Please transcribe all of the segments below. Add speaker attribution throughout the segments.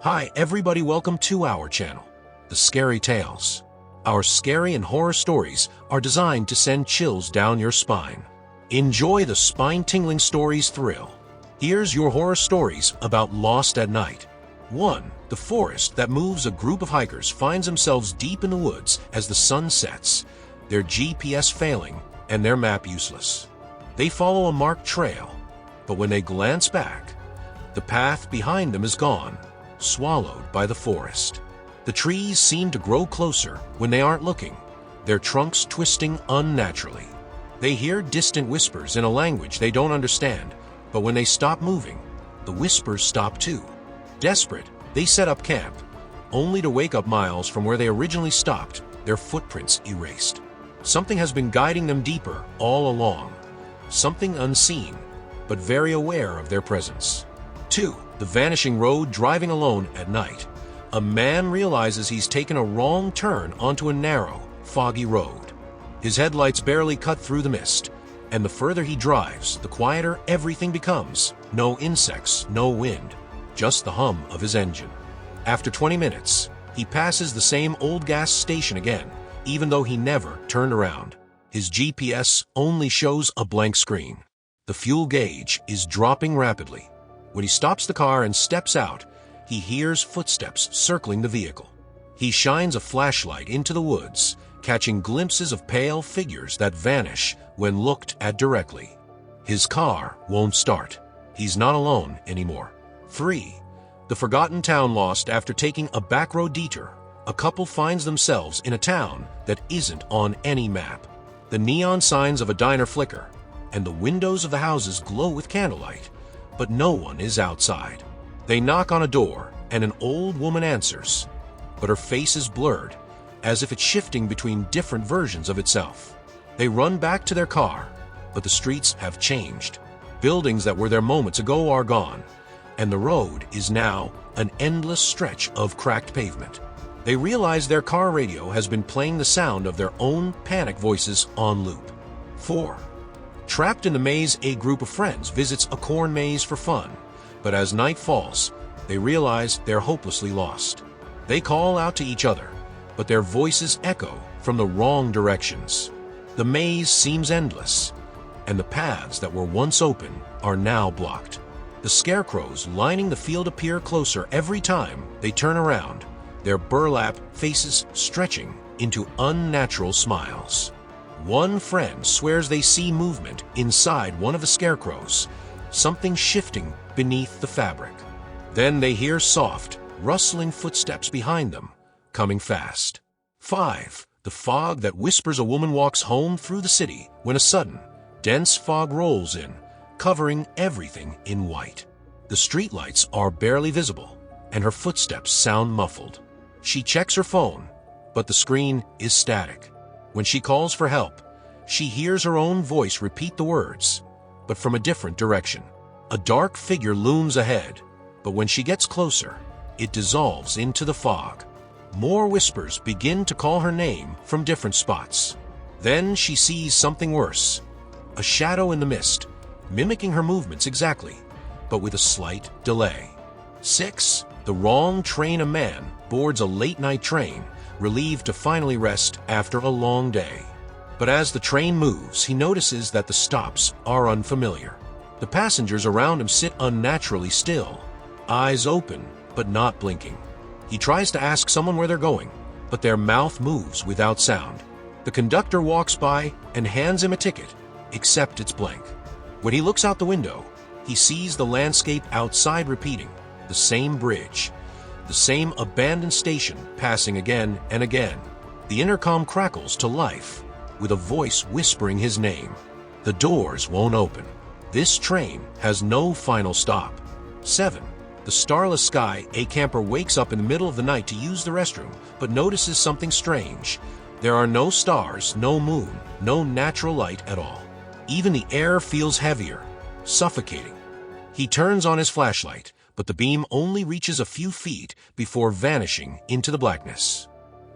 Speaker 1: Hi everybody, welcome to our channel, The Scary Tales. Our scary and horror stories are designed to send chills down your spine. Enjoy the spine-tingling stories thrill. Here's your horror stories about Lost at Night. 1. The forest that moves. A group of hikers finds themselves deep in the woods as the sun sets, their GPS failing and their map useless. They follow a marked trail, but when they glance back, the path behind them is gone, swallowed by the forest. The trees seem to grow closer when they aren't looking, their trunks twisting unnaturally. They hear distant whispers in a language they don't understand, but when they stop moving, the whispers stop too. Desperate, they set up camp, only to wake up miles from where they originally stopped, their footprints erased. Something has been guiding them deeper all along, something unseen, but very aware of their presence. 2. The vanishing road. Driving alone at night, a man realizes he's taken a wrong turn onto a narrow, foggy road. His headlights barely cut through the mist, and the further he drives, the quieter everything becomes. No insects, no wind, just the hum of his engine. After 20 minutes, he passes the same old gas station again, even though he never turned around. His GPS only shows a blank screen. The fuel gauge is dropping rapidly. When he stops the car and steps out, he hears footsteps circling the vehicle. He shines a flashlight into the woods, catching glimpses of pale figures that vanish when looked at directly. His car won't start. He's not alone anymore. 3. The forgotten town. Lost after taking a backroad detour, a couple finds themselves in a town that isn't on any map. The neon signs of a diner flicker, and the windows of the houses glow with candlelight, but no one is outside. They knock on a door, and an old woman answers, but her face is blurred, as if it's shifting between different versions of itself. They run back to their car, but the streets have changed. Buildings that were there moments ago are gone, and the road is now an endless stretch of cracked pavement. They realize their car radio has been playing the sound of their own panic voices on loop. 4. Trapped in the maze. A group of friends visits a corn maze for fun, but as night falls, they realize they're hopelessly lost. They call out to each other, but their voices echo from the wrong directions. The maze seems endless, and the paths that were once open are now blocked. The scarecrows lining the field appear closer every time they turn around, their burlap faces stretching into unnatural smiles. One friend swears they see movement inside one of the scarecrows, something shifting beneath the fabric. Then they hear soft, rustling footsteps behind them, coming fast. 5. The fog that whispers. A woman walks home through the city when a sudden, dense fog rolls in, covering everything in white. The streetlights are barely visible, and her footsteps sound muffled. She checks her phone, but the screen is static. When she calls for help, she hears her own voice repeat the words, but from a different direction. A dark figure looms ahead, but when she gets closer, it dissolves into the fog. More whispers begin to call her name from different spots. Then she sees something worse, a shadow in the mist, mimicking her movements exactly, but with a slight delay. 6. The wrong train. A man boards a late-night train, relieved to finally rest after a long day. But as the train moves, he notices that the stops are unfamiliar. The passengers around him sit unnaturally still, eyes open but not blinking. He tries to ask someone where they're going, but their mouth moves without sound. The conductor walks by and hands him a ticket, except it's blank. When he looks out the window, he sees the landscape outside repeating, the same bridge, the same abandoned station passing again and again. The intercom crackles to life, with a voice whispering his name. The doors won't open. This train has no final stop. 7. The starless sky. A camper wakes up in the middle of the night to use the restroom, but notices something strange. There are no stars, no moon, no natural light at all. Even the air feels heavier, suffocating. He turns on his flashlight, but the beam only reaches a few feet before vanishing into the blackness.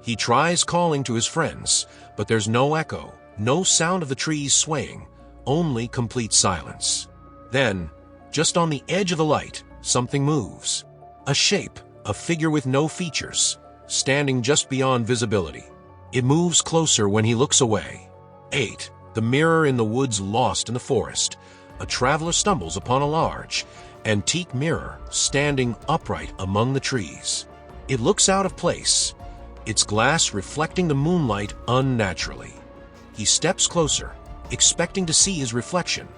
Speaker 1: He tries calling to his friends, but there's no echo, no sound of the trees swaying, only complete silence. Then, just on the edge of the light, something moves. A shape, a figure with no features, standing just beyond visibility. It moves closer when he looks away. 8. The mirror in the woods lost in the forest. A traveler stumbles upon a large, antique mirror standing upright among the trees. It looks out of place, its glass reflecting the moonlight unnaturally. He steps closer, expecting to see his reflection,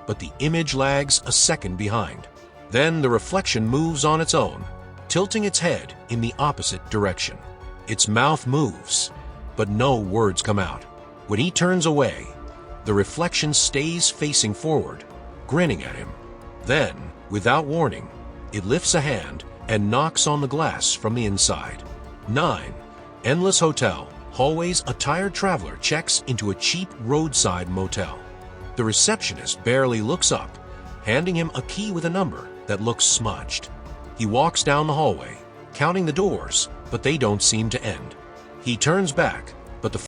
Speaker 1: but the image lags a second behind. Then the reflection moves on its own, tilting its head in the opposite direction. Its mouth moves, but no words come out. When he turns away, the reflection stays facing forward, grinning at him. Then, without warning, it lifts a hand and knocks on the glass from the inside. 9. Endless hotel. Hallways. A tired traveler checks into a cheap roadside motel. The receptionist barely looks up, handing him a key with a number that looks smudged. He walks down the hallway, counting the doors, but they don't seem to end. He turns back, but the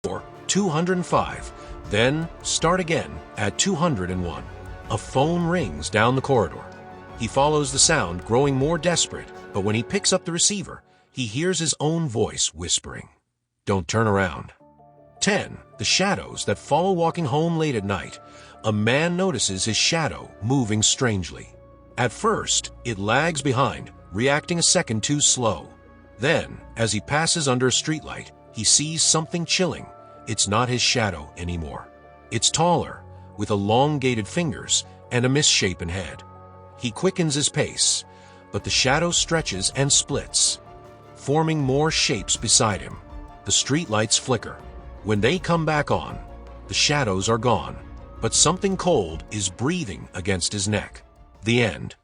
Speaker 1: floor 205, then start again at 201. A phone rings down the corridor. He follows the sound, growing more desperate, but when he picks up the receiver, he hears his own voice whispering, "Don't turn around." 10. The shadows that follow walking home late at night. A man notices his shadow moving strangely. At first, it lags behind, reacting a second too slow. Then, as he passes under a streetlight, he sees something chilling. It's not his shadow anymore. It's taller, with elongated fingers and a misshapen head. He quickens his pace, but the shadow stretches and splits, forming more shapes beside him. The streetlights flicker. When they come back on, the shadows are gone, but something cold is breathing against his neck. The end.